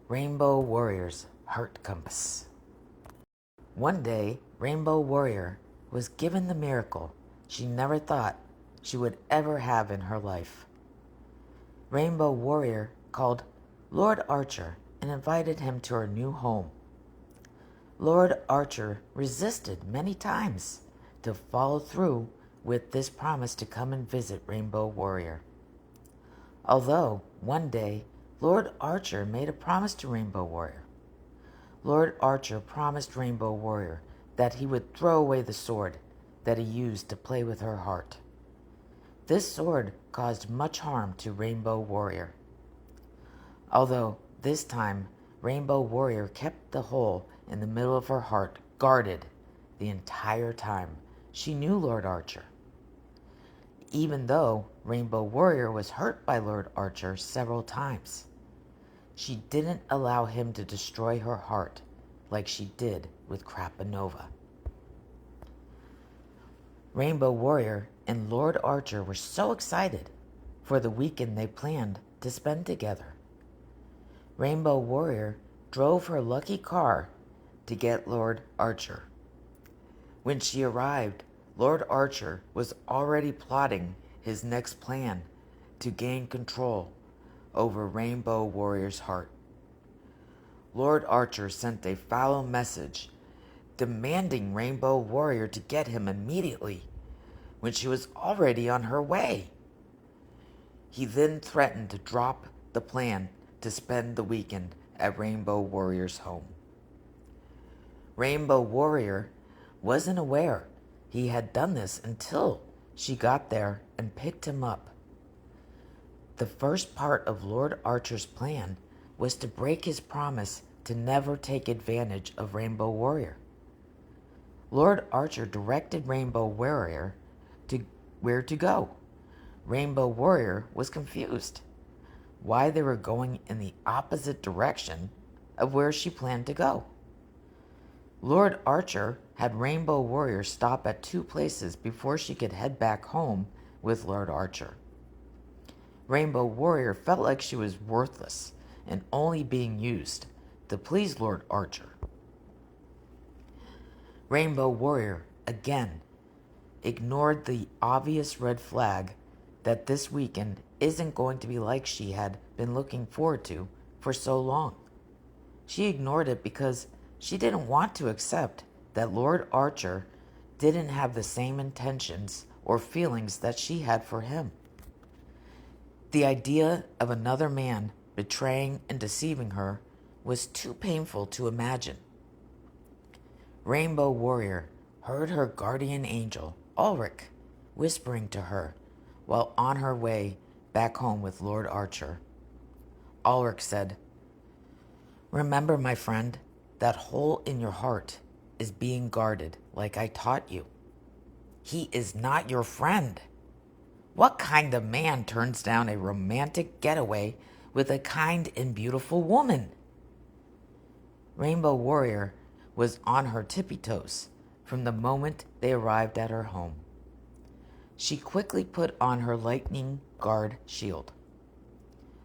Rainbow Warrior's Heart Compass. One day, Rainbow Warrior was given the miracle she never thought she would ever have in her life. Rainbow Warrior called Lord Archer and invited him to her new home. Lord Archer resisted many times to follow through with this promise to come and visit Rainbow Warrior. Although one day Lord Archer made a promise to Rainbow Warrior. Lord Archer promised Rainbow Warrior that he would throw away the sword that he used to play with her heart. This sword caused much harm to Rainbow Warrior. Although this time Rainbow Warrior kept the hole in the middle of her heart guarded the entire time she knew Lord Archer. Even though Rainbow Warrior was hurt by Lord Archer several times, she didn't allow him to destroy her heart like she did with Krapanova. Rainbow Warrior and Lord Archer were so excited for the weekend they planned to spend together. Rainbow Warrior drove her lucky car to get Lord Archer. When she arrived, Lord Archer was already plotting his next plan to gain control over Rainbow Warrior's heart. Lord Archer sent a foul message demanding Rainbow Warrior to get him immediately when she was already on her way. He then threatened to drop the plan to spend the weekend at Rainbow Warrior's home. Rainbow Warrior wasn't aware he had done this until she got there and picked him up. The first part of Lord Archer's plan was to break his promise to never take advantage of Rainbow Warrior. Lord Archer directed Rainbow Warrior to where to go. Rainbow Warrior was confused why they were going in the opposite direction of where she planned to go. Lord Archer had Rainbow Warrior stop at 2 places before she could head back home with Lord Archer. Rainbow Warrior felt like she was worthless and only being used to please Lord Archer. Rainbow Warrior, again, ignored the obvious red flag that this weekend isn't going to be like she had been looking forward to for so long. She ignored it because she didn't want to accept that Lord Archer didn't have the same intentions or feelings that she had for him. The idea of another man betraying and deceiving her was too painful to imagine. Rainbow Warrior heard her guardian angel, Ulrich, whispering to her while on her way back home with Lord Archer. Ulrich said, "Remember, my friend, that hole in your heart is being guarded like I taught you. He is not your friend. What kind of man turns down a romantic getaway with a kind and beautiful woman?" Rainbow Warrior was on her tippy toes from the moment they arrived at her home. She quickly put on her lightning guard shield.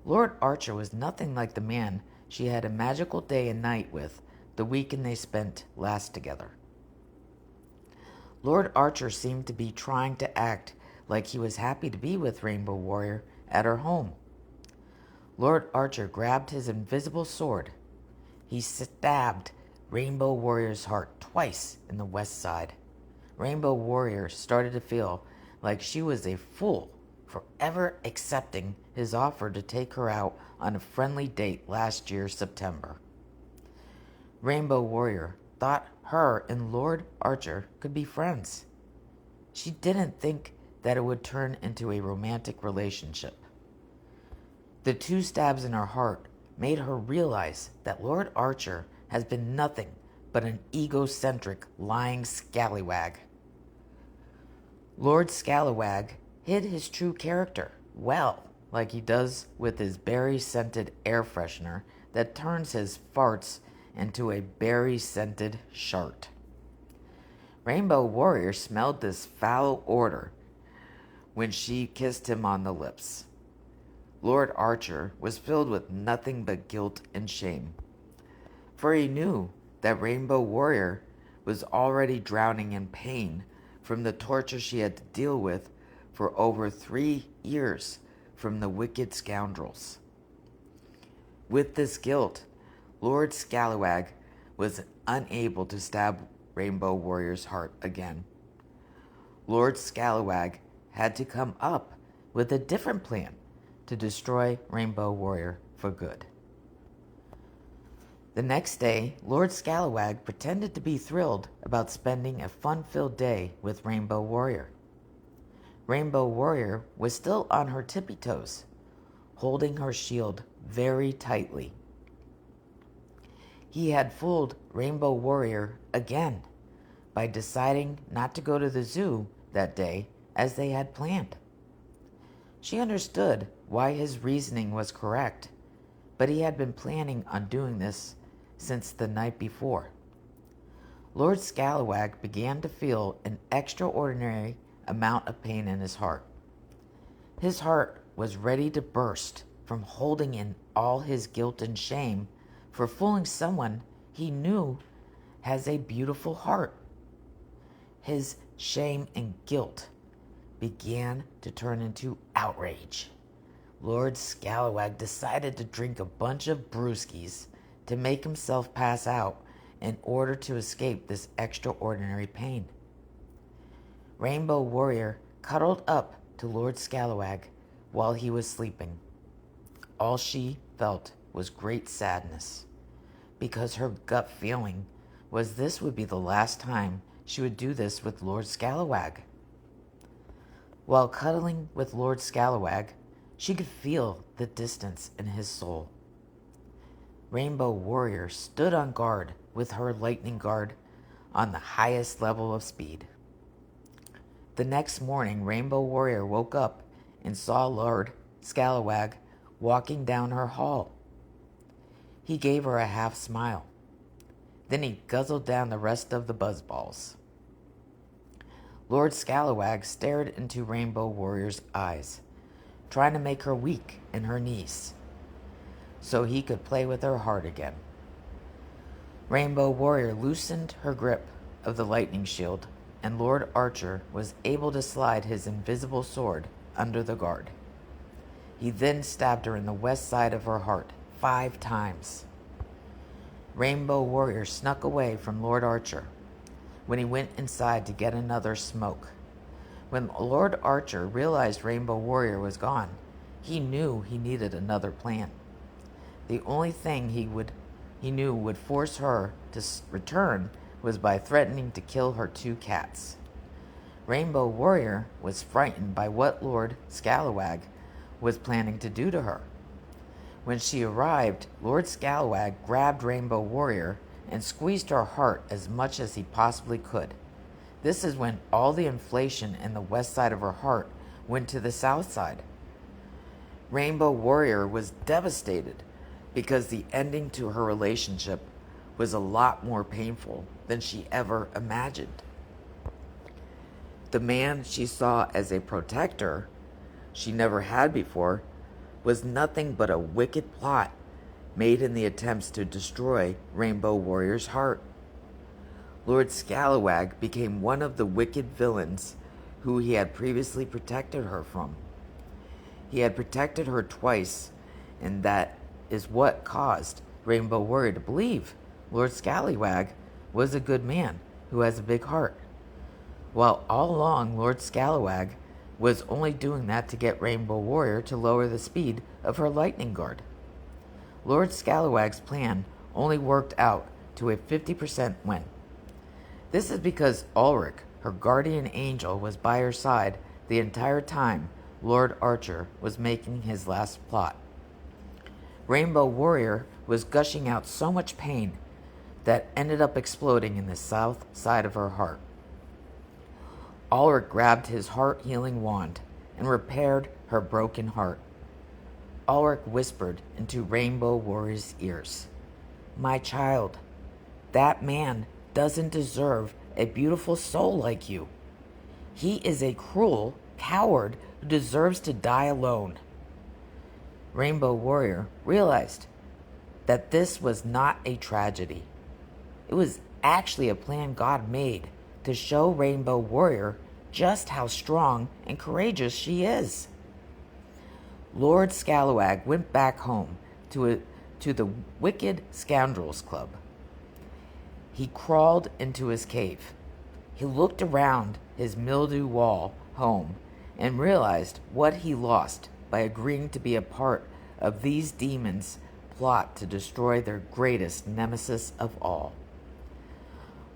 Lord Archer was nothing like the man she had a magical day and night with the weekend they spent last together. Lord Archer seemed to be trying to act like he was happy to be with Rainbow Warrior at her home. Lord Archer grabbed his invisible sword. He stabbed Rainbow Warrior's heart twice in the west side. Rainbow Warrior started to feel like she was a fool for ever accepting his offer to take her out on a friendly date last year, September. Rainbow Warrior thought her and Lord Archer could be friends. She didn't think that it would turn into a romantic relationship. The 2 stabs in her heart made her realize that Lord Archer has been nothing but an egocentric, lying scallywag. Lord Scallywag hid his true character well, like he does with his berry-scented air freshener that turns his farts into a berry-scented shart. Rainbow Warrior smelled this foul odor when she kissed him on the lips. Lord Archer was filled with nothing but guilt and shame, for he knew that Rainbow Warrior was already drowning in pain from the torture she had to deal with for over 3 years from the wicked scoundrels. With this guilt, Lord Scalawag was unable to stab Rainbow Warrior's heart again. Lord Scalawag had to come up with a different plan to destroy Rainbow Warrior for good. The next day, Lord Scalawag pretended to be thrilled about spending a fun-filled day with Rainbow Warrior. Rainbow Warrior was still on her tippy toes, holding her shield very tightly. He had fooled Rainbow Warrior again by deciding not to go to the zoo that day as they had planned. She understood why his reasoning was correct, but he had been planning on doing this since the night before. Lord Scalawag began to feel an extraordinary amount of pain in his heart. His heart was ready to burst from holding in all his guilt and shame for fooling someone he knew has a beautiful heart. His shame and guilt began to turn into outrage. Lord Scalawag decided to drink a bunch of brewskis to make himself pass out in order to escape this extraordinary pain. Rainbow Warrior cuddled up to Lord Scalawag while he was sleeping. All she felt was great sadness, because her gut feeling was this would be the last time she would do this with Lord Scalawag. While cuddling with Lord Scalawag, she could feel the distance in his soul. Rainbow Warrior stood on guard with her lightning guard on the highest level of speed. The next morning, Rainbow Warrior woke up and saw Lord Scalawag walking down her hall. He gave her a half smile. Then he guzzled down the rest of the buzzballs. Lord Scalawag stared into Rainbow Warrior's eyes, trying to make her weak in her knees, so he could play with her heart again. Rainbow Warrior loosened her grip of the lightning shield, and Lord Archer was able to slide his invisible sword under the guard. He then stabbed her in the west side of her heart 5 times. Rainbow Warrior snuck away from Lord Archer when he went inside to get another smoke. When Lord Archer realized Rainbow Warrior was gone, he knew he needed another plan. The only thing he knew would force her to return was by threatening to kill her 2 cats. Rainbow Warrior was frightened by what Lord Scalawag was planning to do to her. When she arrived, Lord Scalawag grabbed Rainbow Warrior and squeezed her heart as much as he possibly could. This is when all the inflation in the west side of her heart went to the south side. Rainbow Warrior was devastated because the ending to her relationship was a lot more painful than she ever imagined. The man she saw as a protector she never had before was nothing but a wicked plot made in the attempts to destroy Rainbow Warrior's heart. Lord Scalawag became one of the wicked villains who he had previously protected her from. He had protected her twice, and that is what caused Rainbow Warrior to believe Lord Scalawag was a good man who has a big heart, while all along Lord Scalawag was only doing that to get Rainbow Warrior to lower the speed of her lightning guard. Lord Scalawag's plan only worked out to a 50% win. This is because Ulrich, her guardian angel, was by her side the entire time Lord Archer was making his last plot. Rainbow Warrior was gushing out so much pain that ended up exploding in the south side of her heart. Ulrich grabbed his heart-healing wand and repaired her broken heart. Ulrich whispered into Rainbow Warrior's ears, "My child, that man doesn't deserve a beautiful soul like you. He is a cruel coward who deserves to die alone." Rainbow Warrior realized that this was not a tragedy. It was actually a plan God made to show Rainbow Warrior just how strong and courageous she is. Lord Scalawag went back home to the Wicked Scoundrels Club. He crawled into his cave. He looked around his mildew wall home and realized what he lost by agreeing to be a part of these demons' plot to destroy their greatest nemesis of all.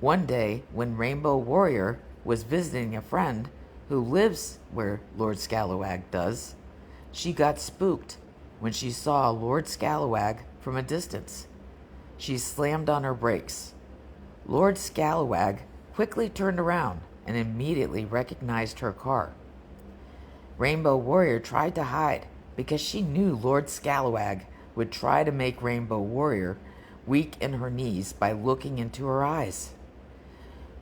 One day, when Rainbow Warrior was visiting a friend who lives where Lord Scalawag does, she got spooked when she saw Lord Scalawag from a distance. She slammed on her brakes. Lord Scalawag quickly turned around and immediately recognized her car. Rainbow Warrior tried to hide because she knew Lord Scalawag would try to make Rainbow Warrior weak in her knees by looking into her eyes.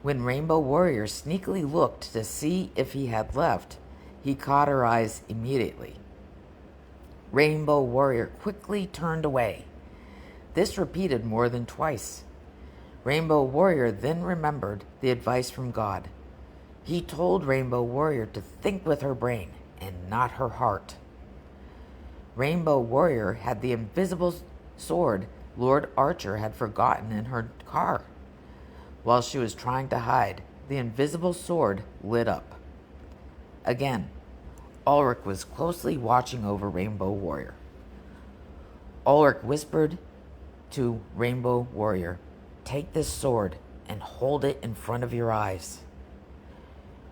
When Rainbow Warrior sneakily looked to see if he had left, he caught her eyes immediately. Rainbow Warrior quickly turned away. This repeated more than twice. Rainbow Warrior then remembered the advice from God. He told Rainbow Warrior to think with her brain and not her heart. Rainbow Warrior had the invisible sword Lord Archer had forgotten in her car. While she was trying to hide, the invisible sword lit up. Again, Ulrich was closely watching over Rainbow Warrior. Ulrich whispered to Rainbow Warrior, "Take this sword and hold it in front of your eyes."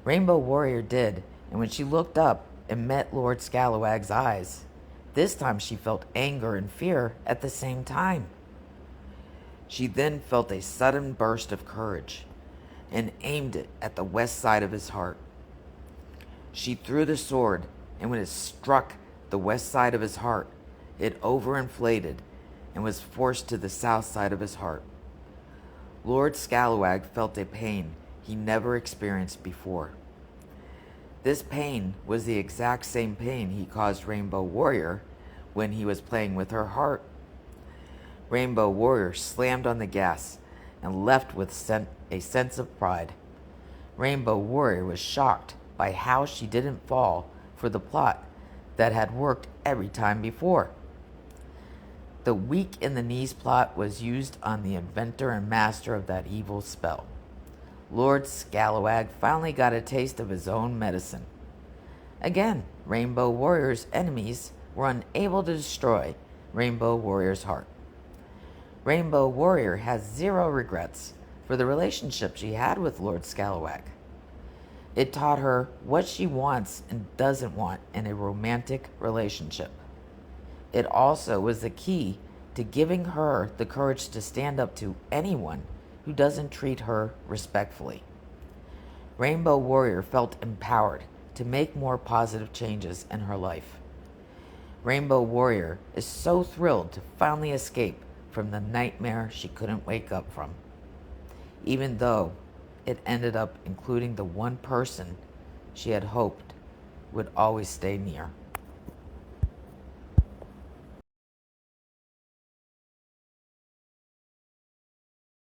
Rainbow Warrior did, and when she looked up and met Lord Scalawag's eyes, this time she felt anger and fear at the same time. She then felt a sudden burst of courage and aimed it at the west side of his heart. She threw the sword, and when it struck the west side of his heart, it overinflated and was forced to the south side of his heart. Lord Scalawag felt a pain he never experienced before. This pain was the exact same pain he caused Rainbow Warrior when he was playing with her heart. Rainbow Warrior slammed on the gas and left with a sense of pride. Rainbow Warrior was shocked by how she didn't fall for the plot that had worked every time before. The weak in the knees plot was used on the inventor and master of that evil spell. Lord Scalawag finally got a taste of his own medicine. Again, Rainbow Warrior's enemies were unable to destroy Rainbow Warrior's heart. Rainbow Warrior has zero regrets for the relationship she had with Lord Scalawag. It taught her what she wants and doesn't want in a romantic relationship. It also was the key to giving her the courage to stand up to anyone who doesn't treat her respectfully. Rainbow Warrior felt empowered to make more positive changes in her life. Rainbow Warrior is so thrilled to finally escape from the nightmare she couldn't wake up from, even though it ended up including the one person she had hoped would always stay near.